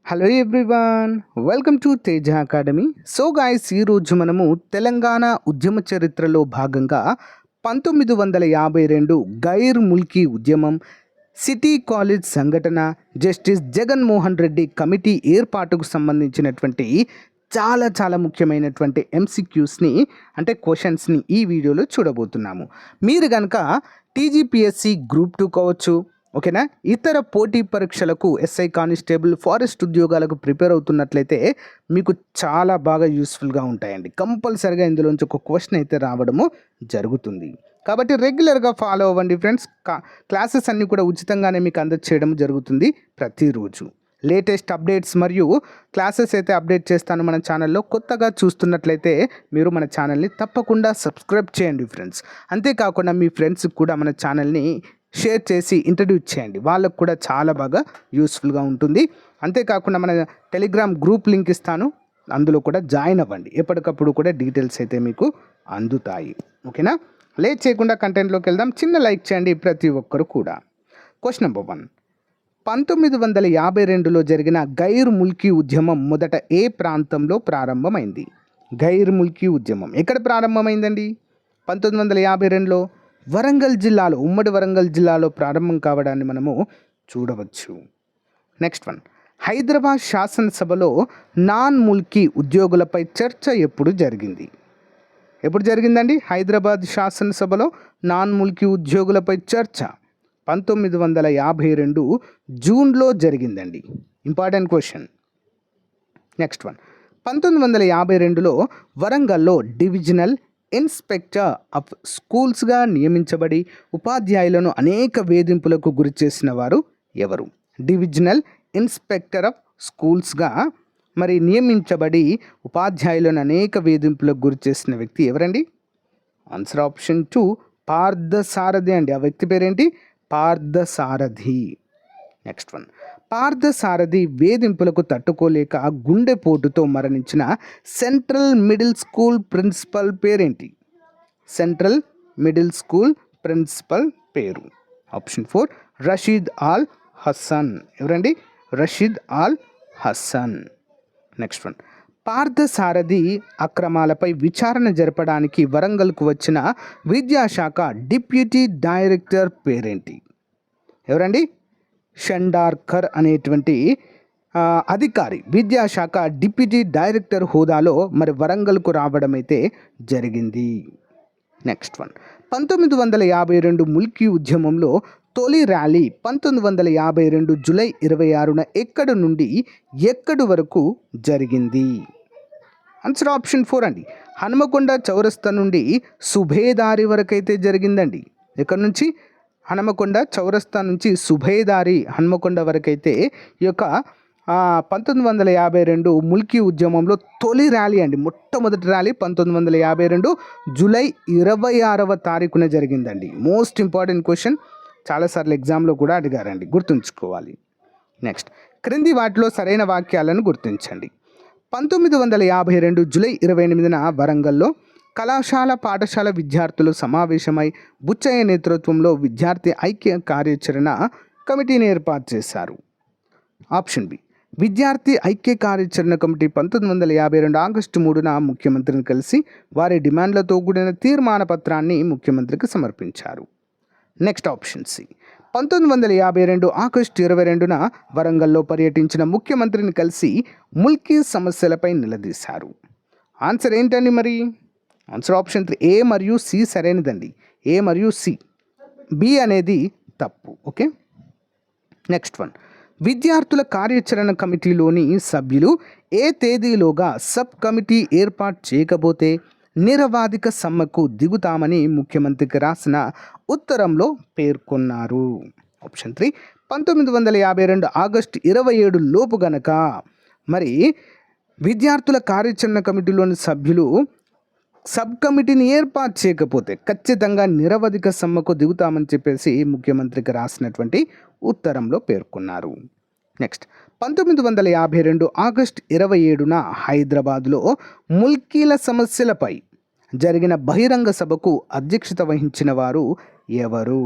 Hello everyone, welcome to Teja academy. So guys, ఈరోజు మనము తెలంగాణ ఉద్యమ చరిత్రలో భాగంగా 1952 గైర్ ముల్కీ ఉద్యమం, సిటీ కాలేజ్ సంఘటన, జస్టిస్ జగన్మోహన్ రెడ్డి కమిటీ ఏర్పాటుకు సంబంధించినటువంటి చాలా ముఖ్యమైనటువంటి ఎంసీక్యూస్ని అంటే క్వశ్చన్స్ని ఈ వీడియోలో చూడబోతున్నాము. మీరు కనుక టీజీపీఎస్సీ గ్రూప్ 2 కావచ్చు, ఓకేనా, ఇతర పోటీ పరీక్షలకు ఎస్ఐ కానిస్టేబుల్ ఫారెస్ట్ ఉద్యోగాలకు ప్రిపేర్ అవుతున్నట్లయితే మీకు చాలా బాగా యూస్ఫుల్గా ఉంటాయండి. కంపల్సరిగా ఇందులోంచి ఒక క్వశ్చన్ అయితే రావడము జరుగుతుంది. కాబట్టి రెగ్యులర్గా ఫాలో అవ్వండి ఫ్రెండ్స్. క్లాసెస్ అన్నీ కూడా ఉచితంగానే మీకు అందచేయడం జరుగుతుంది ప్రతిరోజు. లేటెస్ట్ అప్డేట్స్ మరియు క్లాసెస్ అయితే అప్డేట్ చేస్తాను మన ఛానల్లో. కొత్తగా చూస్తున్నట్లయితే మీరు మన ఛానల్ని తప్పకుండా సబ్స్క్రైబ్ చేయండి ఫ్రెండ్స్. అంతేకాకుండా మీ ఫ్రెండ్స్కి కూడా మన ఛానల్ని షేర్ చేసి ఇంట్రడ్యూస్ చేయండి, వాళ్ళకు కూడా చాలా బాగా యూస్ఫుల్గా ఉంటుంది. అంతేకాకుండా మన టెలిగ్రామ్ గ్రూప్ లింక్ ఇస్తాను, అందులో కూడా జాయిన్ అవ్వండి. ఎప్పటికప్పుడు కూడా డీటెయిల్స్ అయితే మీకు అందుతాయి. ఓకేనా, లేట్ చేయకుండా కంటెంట్లోకి వెళ్దాం. చిన్న లైక్ చేయండి ప్రతి ఒక్కరు కూడా. క్వశ్చన్ నెంబర్ 1, 1952లో జరిగిన గైర్ ముల్కీ ఉద్యమం మొదట ఏ ప్రాంతంలో ప్రారంభమైంది? గైర్ ముల్కీ ఉద్యమం ఎక్కడ ప్రారంభమైందండి? 1952లో వరంగల్ జిల్లాలో, ఉమ్మడి వరంగల్ జిల్లాలో ప్రారంభం కావడాన్ని మనము చూడవచ్చు. నెక్స్ట్ 1, హైదరాబాద్ శాసనసభలో నాన్ ముల్కీ ఉద్యోగులపై చర్చ ఎప్పుడు జరిగింది? ఎప్పుడు జరిగిందండి? హైదరాబాద్ శాసనసభలో నాన్ ముల్కీ ఉద్యోగులపై చర్చ 1952 జూన్లో జరిగిందండి. Important question. నెక్స్ట్ 1, 1952లో వరంగల్లో డివిజనల్ ఇన్స్పెక్టర్ ఆఫ్ స్కూల్స్గా నియమించబడి ఉపాధ్యాయులను అనేక వేధింపులకు గురి చేసిన వారు ఎవరు? డివిజనల్ ఇన్స్పెక్టర్ ఆఫ్ స్కూల్స్గా మరి నియమించబడి ఉపాధ్యాయులను అనేక వేధింపులకు గురి చేసిన వ్యక్తి ఎవరండి? ఆన్సర్ ఆప్షన్ 2, పార్థసారథి అండి. ఆ వ్యక్తి పేరేంటి? పార్థసారథి. నెక్స్ట్ 1, పార్థసారథి వేధింపులకు తట్టుకోలేక గుండెపోటుతో మరణించిన సెంట్రల్ మిడిల్ స్కూల్ ప్రిన్సిపల్ పేరేంటి? సెంట్రల్ మిడిల్ స్కూల్ ప్రిన్సిపల్ పేరు ఆప్షన్ 4, రషీద్ ఆల్ హసన్. ఎవరండి? రషీద్ ఆల్ హసన్. నెక్స్ట్ 1, పార్థసారథి అక్రమాలపై విచారణ జరపడానికి వరంగల్కు వచ్చిన విద్యాశాఖ డిప్యూటీ డైరెక్టర్ పేరేంటి? ఎవరండి? షండార్కర్ అనేటువంటి అధికారి విద్యాశాఖ డిప్యూటీ డైరెక్టర్ హోదాలో మరి వరంగల్కు రావడం అయితే జరిగింది. నెక్స్ట్ 1, 1952 ముల్కీ ఉద్యమంలో తొలి ర్యాలీ 1952 జూలై 26న ఎక్కడి నుండి ఎక్కడి వరకు జరిగింది? ఆన్సర్ ఆప్షన్ 4 అండి. హనుమకొండ చౌరస్తా నుండి సుభేదారి వరకు అయితే జరిగిందండి. ఎక్కడి నుంచి? హనుమకొండ చౌరస్తా నుంచి సుభేదారి హనుమకొండ వరకు అయితే ఈ యొక్క 1952 ముల్కీ ఉద్యమంలో తొలి ర్యాలీ అండి. మొట్టమొదటి ర్యాలీ 1952 జూలై 26వ తారీఖున జరిగిందండి. మోస్ట్ ఇంపార్టెంట్ క్వశ్చన్, చాలాసార్లు ఎగ్జామ్లో కూడా అడిగారండి, గుర్తుంచుకోవాలి. నెక్స్ట్, క్రింది వాటిలో సరైన వాక్యాలను గుర్తించండి. 1952 జూలై 28న వరంగల్లో కళాశాల పాఠశాల విద్యార్థులు సమావేశమై బుచ్చయ్య నేతృత్వంలో విద్యార్థి ఐక్య కార్యాచరణ కమిటీని ఏర్పాటు చేశారు. ఆప్షన్ బి, విద్యార్థి ఐక్య కార్యాచరణ కమిటీ 1952 ఆగస్టు 3న ముఖ్యమంత్రిని కలిసి వారి డిమాండ్లతో కూడిన తీర్మాన పత్రాన్ని ముఖ్యమంత్రికి సమర్పించారు. నెక్స్ట్ ఆప్షన్ సి, 1952 ఆగస్టు 22న వరంగల్లో పర్యటించిన ముఖ్యమంత్రిని కలిసి ముల్కీ సమస్యలపై నిలదీశారు. ఆన్సర్ ఏంటండి మరి? ఆన్సర్ ఆప్షన్ 3, ఏ మరియు సి సరైనదండి. ఏ మరియు సి, బి అనేది తప్పు. ఓకే. నెక్స్ట్ 1, విద్యార్థుల కార్యాచరణ కమిటీలోని సభ్యులు ఏ తేదీలోగా సబ్ కమిటీ ఏర్పాటు చేయకపోతే నిరవాధిక సమ్మెకు దిగుతామని ముఖ్యమంత్రికి రాసిన ఉత్తరంలో పేర్కొన్నారు. ఆప్షన్ 3, 1952 ఆగస్టు 27 లోపు గనక మరి విద్యార్థుల కార్యాచరణ కమిటీలోని సభ్యులు సబ్ కమిటీని ఏర్పాటు చేయకపోతే ఖచ్చితంగా నిరవధిక సమ్మెకు దిగుతామని చెప్పేసి ముఖ్యమంత్రికి రాసినటువంటి ఉత్తరంలో పేర్కొన్నారు. నెక్స్ట్, 1952 ఆగస్టు 27న హైదరాబాద్లో ముల్కీల సమస్యలపై జరిగిన బహిరంగ సభకు అధ్యక్షత వహించిన వారు ఎవరు?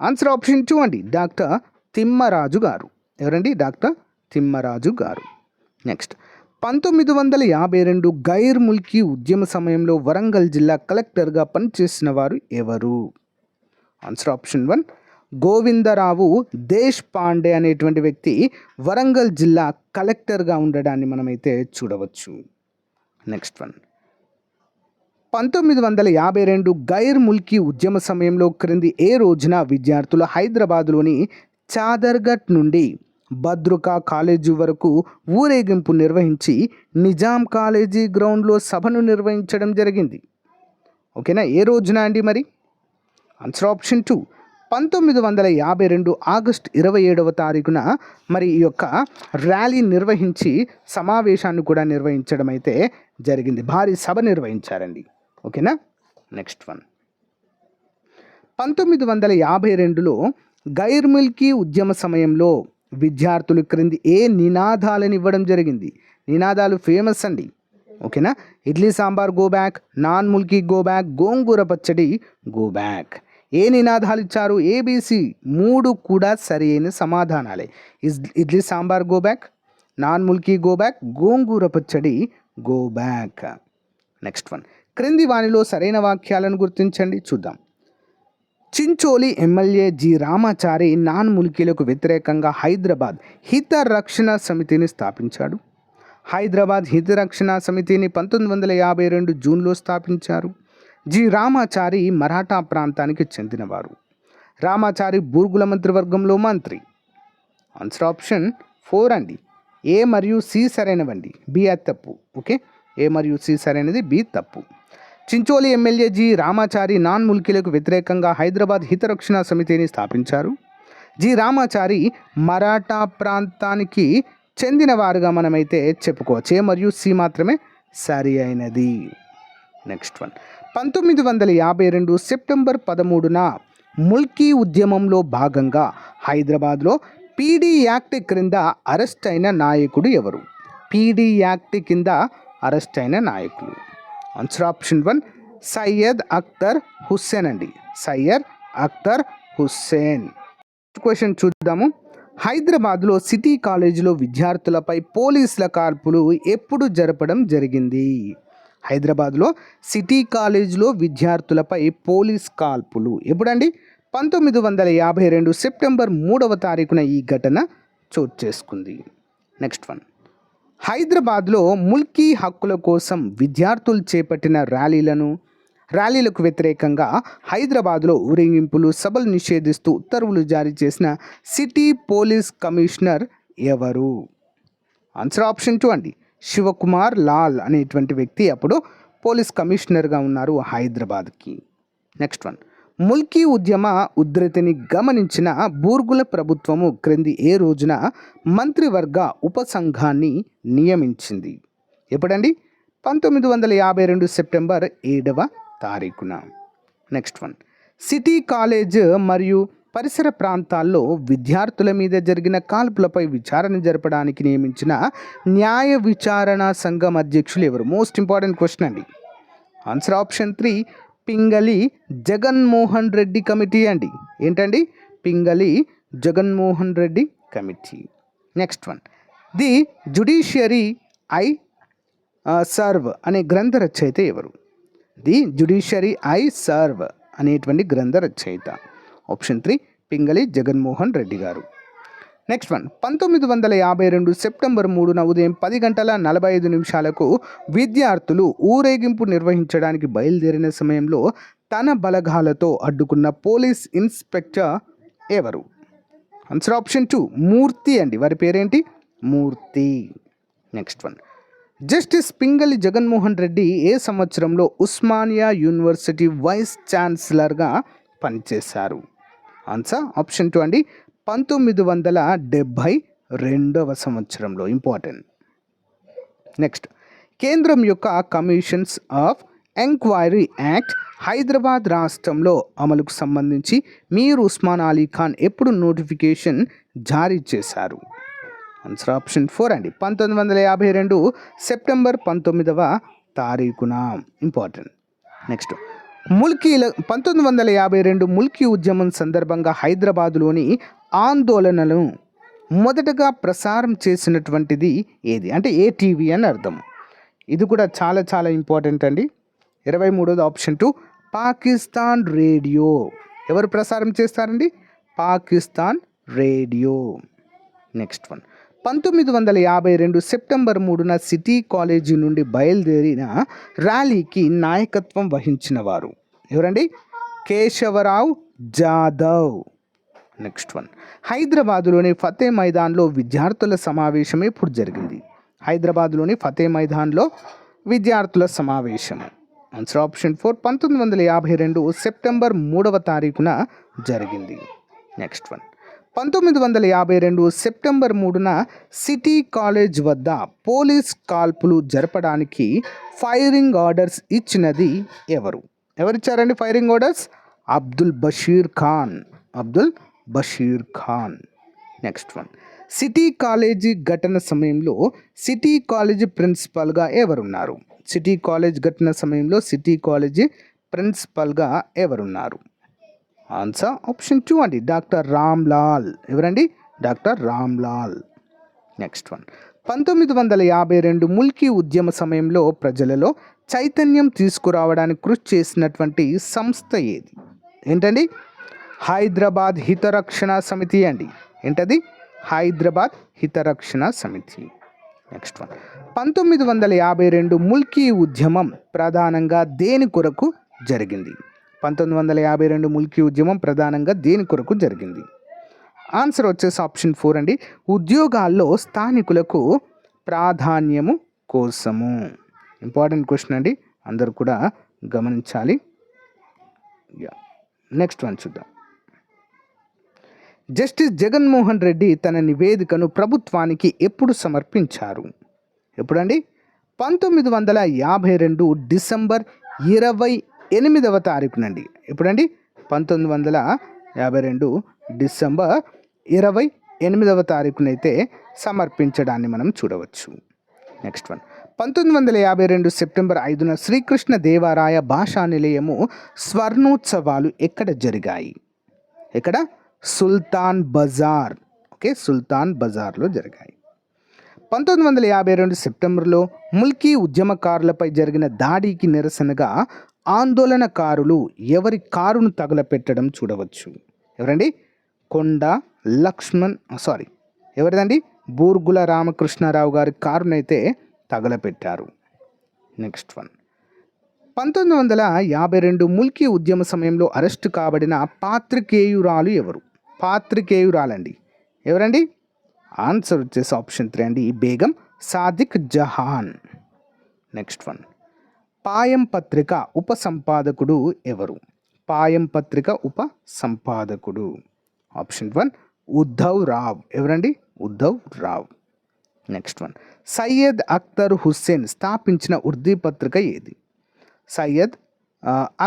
ఆన్సర్ ఆప్షన్ 2 అండి, డాక్టర్ తిమ్మరాజు గారు. ఎవరండి? డాక్టర్ తిమ్మరాజు గారు. నెక్స్ట్ 1952 గైర్ ముల్కీ ఉద్యమ సమయంలో వరంగల్ జిల్లా కలెక్టర్గా పనిచేసిన వారు ఎవరు? ఆన్సర్ ఆప్షన్ 1 గోవిందరావు దేశ్ పాండే అనేటువంటి వ్యక్తి వరంగల్ జిల్లా కలెక్టర్గా ఉండడాన్ని మనమైతే చూడవచ్చు. నెక్స్ట్ 1952 గైర్ ముల్కీ ఉద్యమ సమయంలో క్రింది ఏ రోజున విద్యార్థులు హైదరాబాద్లోని చాదర్ఘట్ నుండి భద్రుకా కాలేజీ వరకు ఊరేగింపు నిర్వహించి నిజాం కాలేజీ గ్రౌండ్లో సభను నిర్వహించడం జరిగింది? ఓకేనా, ఏ రోజున అండి మరి? ఆన్సర్ ఆప్షన్ 2 1952 ఆగస్టు 27వ తారీఖున మరి ఈ యొక్క ర్యాలీ నిర్వహించి సమావేశాన్ని కూడా నిర్వహించడం అయితే జరిగింది. భారీ సభ నిర్వహించారండి. ఓకేనా. నెక్స్ట్ 1952లో గైర్ మిల్కీ ఉద్యమ సమయంలో విద్యార్థులు క్రింది ఏ నినాదాలను ఇవ్వడం జరిగింది? నినాదాలు ఫేమస్ అండి. ఓకేనా, idli sambar go back, non mulki go back, gongura pachadi go back. ఏ నినాదాలు ఇచ్చారు? ఏబిసి 3 కూడా సరి అయిన సమాధానాలే. Idli sambar go back, non mulki go back, gongura pachadi go back. Next క్రింది వానిలో సరైన వాక్యాలను గుర్తించండి, చూద్దాం. Chincholi MLA G Ramachari non ముల్కీలకు వ్యతిరేకంగా హైదరాబాద్ హిత రక్షణ సమితిని స్థాపించాడు. హైదరాబాద్ హిత రక్షణ సమితిని 1952 జూన్లో స్థాపించారు. జి రామాచారి మరాఠా ప్రాంతానికి చెందినవారు. రామాచారి బూర్గుల మంత్రివర్గంలో మంత్రి. ఆన్సర్ ఆప్షన్ 4 అండి. ఏ మరియు సి సరైనవండి, బి అది తప్పు. ఓకే, ఏ మరియు సి సరైనది, బి తప్పు. Chincholi MLA G Ramachari non ముల్కీలకు వ్యతిరేకంగా హైదరాబాద్ హితరక్షణ సమితిని స్థాపించారు. జి రామాచారి మరాఠా ప్రాంతానికి చెందినవారుగా మనమైతే చెప్పుకోవచ్చు. ఏ మరియు సి మాత్రమే సరి అయినది. నెక్స్ట్ 1952 సెప్టెంబర్ 13న ముల్కీ ఉద్యమంలో భాగంగా హైదరాబాద్లో పీడీ యాక్ట్ క్రింద అరెస్ట్ అయిన నాయకుడు ఎవరు? పీడీ యాక్ట్ కింద అరెస్ట్ అయిన నాయకులు. ఆన్సర్ ఆప్షన్ 1 సయ్యద్ అఖ్తర్ హుస్సేన్ అండి. సయ్యద్ అఖ్తర్ హుస్సేన్. క్వశ్చన్ చూద్దాము. హైదరాబాద్లో సిటీ కాలేజీలో విద్యార్థులపై పోలీసుల కాల్పులు ఎప్పుడు జరపడం జరిగింది? హైదరాబాద్లో సిటీ కాలేజీలో విద్యార్థులపై పోలీస్ కాల్పులు ఎప్పుడండి? 1952 సెప్టెంబర్ 3వ తారీఖున ఈ ఘటన చోటు చేసుకుంది. నెక్స్ట్ హైదరాబాద్లో ముల్కీ హక్కుల కోసం విద్యార్థులు చేపట్టిన ర్యాలీలకు వ్యతిరేకంగా హైదరాబాద్లో ఊరేగింపులు, సభలు నిషేధిస్తూ ఉత్తర్వులు జారీ చేసిన సిటీ పోలీస్ కమిషనర్ ఎవరు? ఆన్సర్ ఆప్షన్ 2 అండి. శివకుమార్ లాల్ అనేటువంటి వ్యక్తి అప్పుడు పోలీస్ కమిషనర్గా ఉన్నారు హైదరాబాద్కి. నెక్స్ట్ ముల్కీ ఉద్యమ ఉధృతిని గమనించిన బూర్గుల ప్రభుత్వము క్రింది ఏ రోజున మంత్రివర్గ ఉపసంఘాన్ని నియమించింది? ఎప్పుడండి? 1952 సెప్టెంబర్ 7వ తారీఖున. నెక్స్ట్ సిటీ కాలేజ్ మరియు పరిసర ప్రాంతాల్లో విద్యార్థుల మీద జరిగిన కాల్పులపై విచారణ జరపడానికి నియమించిన న్యాయ విచారణ సంఘం అధ్యక్షులు ఎవరు? మోస్ట్ ఇంపార్టెంట్ క్వశ్చన్ అండి. Answer option 3 Pingali Jaganmohan Reddy committee అండి. ఏంటండి? Pingali Jaganmohan Reddy committee. Next the judiciary I serve అనే గ్రంథ రచయిత ఎవరు? ది జ్యుడిషియరీ ఐ సర్వ్ అనేటువంటి గ్రంథ రచయిత. ఆప్షన్ 3 పింగళి జగన్మోహన్ రెడ్డి గారు. నెక్స్ట్ 1952 సెప్టెంబర్ 3న ఉదయం 10:45 విద్యార్థులు ఊరేగింపు నిర్వహించడానికి బయలుదేరిన సమయంలో తన బలగాలతో అడ్డుకున్న పోలీస్ ఇన్స్పెక్టర్ ఎవరు? ఆన్సర్ ఆప్షన్ 2 మూర్తి అండి. వారి పేరేంటి? మూర్తి. నెక్స్ట్ జస్టిస్ పింగళి జగన్మోహన్ రెడ్డి ఏ సంవత్సరంలో ఉస్మానియా యూనివర్సిటీ వైస్ ఛాన్సలర్గా పనిచేశారు? ఆన్సర్ ఆప్షన్ 2 అండి. 1972వ సంవత్సరంలో. ఇంపార్టెంట్. నెక్స్ట్ కేంద్రం యొక్క commissions of enquiry act Hyderabad రాష్ట్రంలో అమలుకు సంబంధించి మీర్ ఉస్మాన్ అలీ ఖాన్ ఎప్పుడు నోటిఫికేషన్ జారీ చేశారు? ఆన్సర్ ఆప్షన్ 4 అండి. 1952 సెప్టెంబర్ 19వ తారీఖున. ఇంపార్టెంట్. నెక్స్ట్ 1952 ముల్కీ ఉద్యమం సందర్భంగా హైదరాబాదులోని ఆందోళనలను మొదటగా ప్రసారం చేసినటువంటిది ఏది? అంటే ఏ టీవీ అని అర్థం. ఇది కూడా చాలా చాలా ఇంపార్టెంట్ అండి. 23వ ఆప్షన్ 2 పాకిస్తాన్ రేడియో. ఎవరు ప్రసారం చేస్తారండి? Pakistan radio. Next one, 1952 September 3న సిటీ కాలేజీ నుండి బయలుదేరిన ర్యాలీకి నాయకత్వం వహించిన వారు ఎవరండి? కేశవరావు జాదవ్. నెక్స్ట్ వన్, హైదరాబాదులోని ఫతే మైదాన్లో విద్యార్థుల సమావేశం ఎప్పుడు జరిగింది? హైదరాబాద్లోని ఫతే మైదాన్లో విద్యార్థుల సమావేశం. ఆన్సర్ ఆప్షన్ 4 1952 సెప్టెంబర్ 3వ తారీఖున జరిగింది. నెక్స్ట్ వన్, 1952 సెప్టెంబర్ 3న సిటీ కాలేజ్ వద్ద పోలీస్ కాల్పులు జరపడానికి ఫైరింగ్ ఆర్డర్స్ ఇచ్చినది ఎవరు? ఎవరిచ్చారండి firing orders? Abdul Basheer Khan. Abdul Basheer Khan. Next one, city college ఘటన సమయంలో సిటీ కాలేజీ ప్రిన్సిపల్గా ఎవరున్నారు? సిటీ కాలేజ్ ఘటన సమయంలో సిటీ కాలేజీ ప్రిన్సిపల్గా ఎవరున్నారు? ఆన్సర్ ఆప్షన్ 2 అండి, డాక్టర్ రామ్లాల్. ఎవరండి? Doctor Ramlal. Next one, 1952 Mulki ఉద్యమ సమయంలో ప్రజలలో చైతన్యం తీసుకురావడానికి కృషి చేసినటువంటి సంస్థ ఏది? ఏంటండి? హైదరాబాద్ హితరక్షణ సమితి అండి. ఏంటది? హైదరాబాద్ హితరక్షణ సమితి. నెక్స్ట్ వన్, 1952 ముల్కీ ఉద్యమం ప్రధానంగా దేని కొరకు జరిగింది? 1952 ముల్కీ ఉద్యమం ప్రధానంగా దేని కొరకు జరిగింది? ఆన్సర్ వచ్చేసి ఆప్షన్ 4 అండి, ఉద్యోగాల్లో స్థానికులకు ప్రాధాన్యము కోసము. ఇంపార్టెంట్ క్వశ్చన్ అండి, అందరూ కూడా గమనించాలి. నెక్స్ట్ వన్ చూద్దాం. జస్టిస్ జగన్మోహన్ రెడ్డి తన నివేదికను ప్రభుత్వానికి ఎప్పుడు సమర్పించారు? ఎప్పుడండి? 1952 డిసెంబర్ 28వ తారీఖునండి. ఎప్పుడండి? 1952 డిసెంబర్ 28వ తారీఖునైతే సమర్పించడాన్ని మనం చూడవచ్చు. నెక్స్ట్ వన్, 1952 సెప్టెంబర్ 5న శ్రీకృష్ణ దేవరాయ భాషా నిలయము స్వర్ణోత్సవాలు ఎక్కడ జరిగాయి? ఎక్కడ? సుల్తాన్ బజార్. ఓకే, సుల్తాన్ బజార్లో జరిగాయి. 1952 సెప్టెంబర్లో ముల్కీ ఉద్యమకారులపై జరిగిన దాడికి నిరసనగా ఆందోళనకారులు ఎవరి కారును తగలపెట్టడం చూడవచ్చు? ఎవరండి? కొండ లక్ష్మణ్ ఎవరిదండి? బూర్గుల రామకృష్ణారావు గారి కారునైతే తగలపెట్టారు. నెక్స్ట్ వన్, 1952 ముల్కీ ఉద్యమ సమయంలో అరెస్టు కాబడిన పాత్రికేయురాలు ఎవరు? పాత్రికేయురాలండి. ఎవరండి? ఆన్సర్ వచ్చేసి ఆప్షన్ 3 అండి, బేగం సాదిక్ జహాన్. నెక్స్ట్ వన్, పాయం పత్రిక ఉపసంపాదకుడు ఎవరు? పాయం పత్రిక ఉపసంపాదకుడు. ఆప్షన్ 1 ఉద్ధవ్ రావ్. ఎవరండి? ఉద్ధవ్ రావ్. నెక్స్ట్ వన్, సయ్యద్ అఖ్తర్ హుస్సేన్ స్థాపించిన ఉర్దూ పత్రిక ఏది? సయ్యద్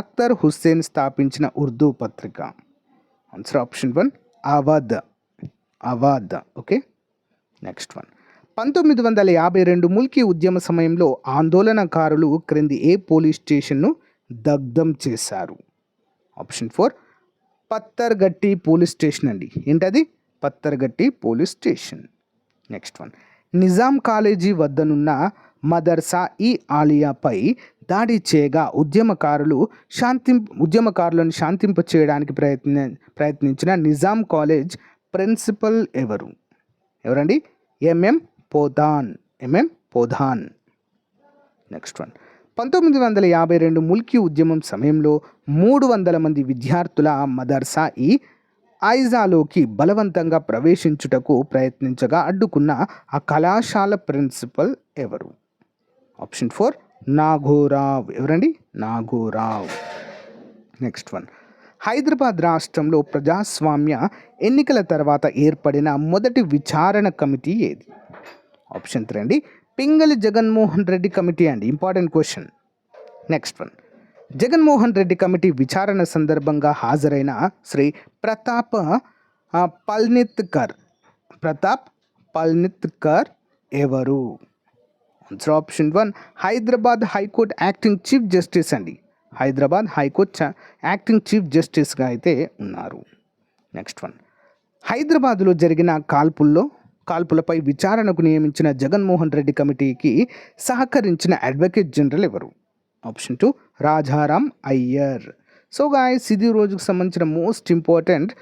అఖ్తర్ హుస్సేన్ స్థాపించిన ఉర్దూ పత్రిక. Answer option 1 Awadh. Awadh. Okay. Next one, 1952 Mulki ఉద్యమ సమయంలో ఆందోళనకారులు క్రింది ఏ పోలీస్ స్టేషన్ను దగ్ధం చేశారు? ఆప్షన్ 4 పత్తర్గట్టి పోలీస్ స్టేషన్ అండి. ఏంటది? Pathargatti police station. Next one, Nizam college వద్దనున్న మదర్సా ఈ ఆలియాపై దాడి చేయగా ఉద్యమకారులను శాంతింప చేయడానికి ప్రయత్నించిన నిజాం కాలేజ్ ప్రిన్సిపల్ ఎవరు? ఎవరండి? M M Podhan. M M Podhan. Next one, 1952 Mulki ఉద్యమం సమయంలో 300 మంది విద్యార్థుల మదర్సా ఈ ఐజాలోకి బలవంతంగా ప్రవేశించుటకు ప్రయత్నించగా అడ్డుకున్న ఆ కళాశాల ప్రిన్సిపల్ ఎవరు? ఆప్షన్ 4 నాగోరావ్. ఎవరండి? నాగోరావ్. నెక్స్ట్ వన్, హైదరాబాద్ రాష్ట్రంలో ప్రజాస్వామ్య ఎన్నికల తర్వాత ఏర్పడిన మొదటి విచారణ కమిటీ ఏది? ఆప్షన్ 3 అండి, పింగళి జగన్మోహన్ రెడ్డి కమిటీ అండి. Important question. Next one, Jaganmohan Reddy committee విచారణ సందర్భంగా హాజరైన శ్రీ ప్రతాప్ పల్నిత్కర్ ఎవరు? Answer option 1 Hyderabad high court acting chief justice అండి. హైదరాబాద్ హైకోర్టు యాక్టింగ్ చీఫ్ జస్టిస్గా అయితే ఉన్నారు. నెక్స్ట్ వన్, హైదరాబాదులో జరిగిన కాల్పులపై విచారణకు నియమించిన జగన్మోహన్ రెడ్డి కమిటీకి సహకరించిన అడ్వకేట్ జనరల్ ఎవరు? Option 2 Rajaram Iyer. So guys, ఇది రోజుకు సంబంధించిన మోస్ట్ ఇంపార్టెంట్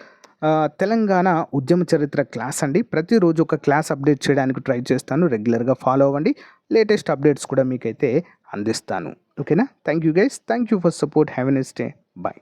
తెలంగాణ ఉద్యమ చరిత్ర క్లాస్ అండి. ప్రతిరోజు ఒక క్లాస్ అప్డేట్ చేయడానికి ట్రై చేస్తాను. రెగ్యులర్గా ఫాలో అవ్వండి. లేటెస్ట్ అప్డేట్స్ కూడా మీకైతే అందిస్తాను. ఓకేనా? Thank you guys. Thank you for support. Have a nice day. Bye.